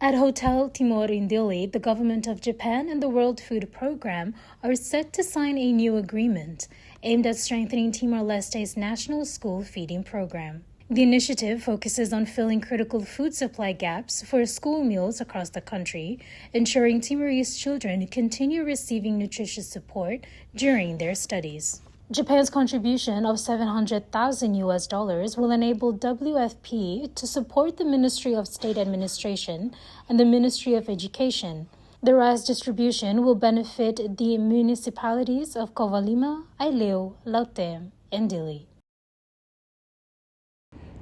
At Hotel Timor-Leste, the government of Japan and the World Food Program are set to sign a new agreement aimed at strengthening Timor-Leste's national school feeding program. The initiative focuses on filling critical food supply gaps for school meals across the country, ensuring Timorese children continue receiving nutritious support during their studies. Japan's contribution of $700,000 will enable WFP to support the Ministry of State Administration and the Ministry of Education. The rice distribution will benefit the municipalities of Kovalima, Aileu, Lautem, and Dili.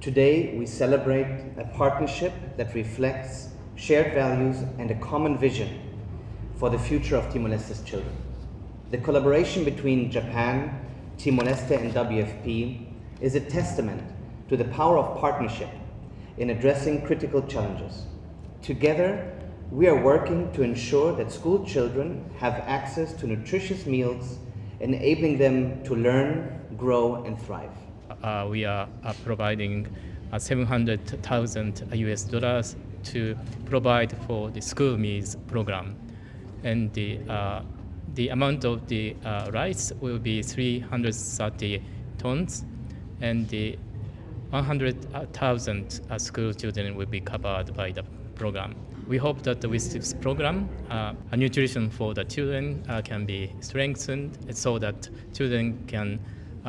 Today, we celebrate a partnership that reflects shared values and a common vision for the future of Timor-Leste's children. The collaboration between Japan, Timor-Leste, and WFP is a testament to the power of partnership in addressing critical challenges. Together, we are working to ensure that school children have access to nutritious meals, enabling them to learn, grow, and thrive. We are providing $700,000 to provide for the school meals program, and the amount of the rice will be 330 tons, and the 100,000 school children will be covered by the program. We hope that with this program, nutrition for the children can be strengthened so that children can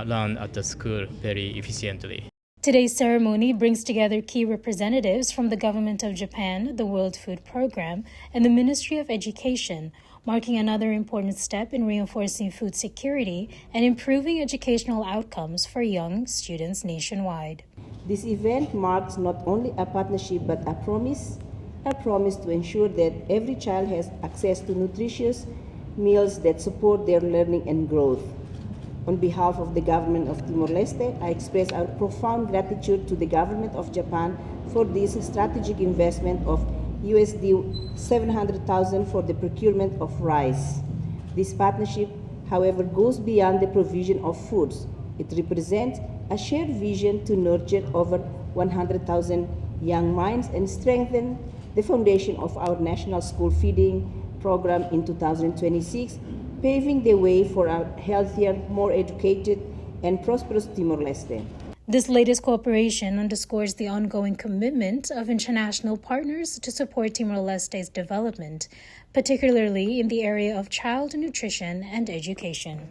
learn at the school very efficiently. Today's ceremony brings together key representatives from the Government of Japan, the World Food Program, and the Ministry of Education, marking another important step in reinforcing food security and improving educational outcomes for young students nationwide. This event marks not only a partnership but a promise to ensure that every child has access to nutritious meals that support their learning and growth. On behalf of the government of Timor-Leste, I express our profound gratitude to the government of Japan for this strategic investment of USD 700,000 for the procurement of rice. This partnership, however, goes beyond the provision of foods. It represents a shared vision to nurture over 100,000 young minds and strengthen the foundation of our national school feeding program in 2026, paving the way for a healthier, more educated, and prosperous Timor-Leste. This latest cooperation underscores the ongoing commitment of international partners to support Timor-Leste's development, particularly in the area of child nutrition and education.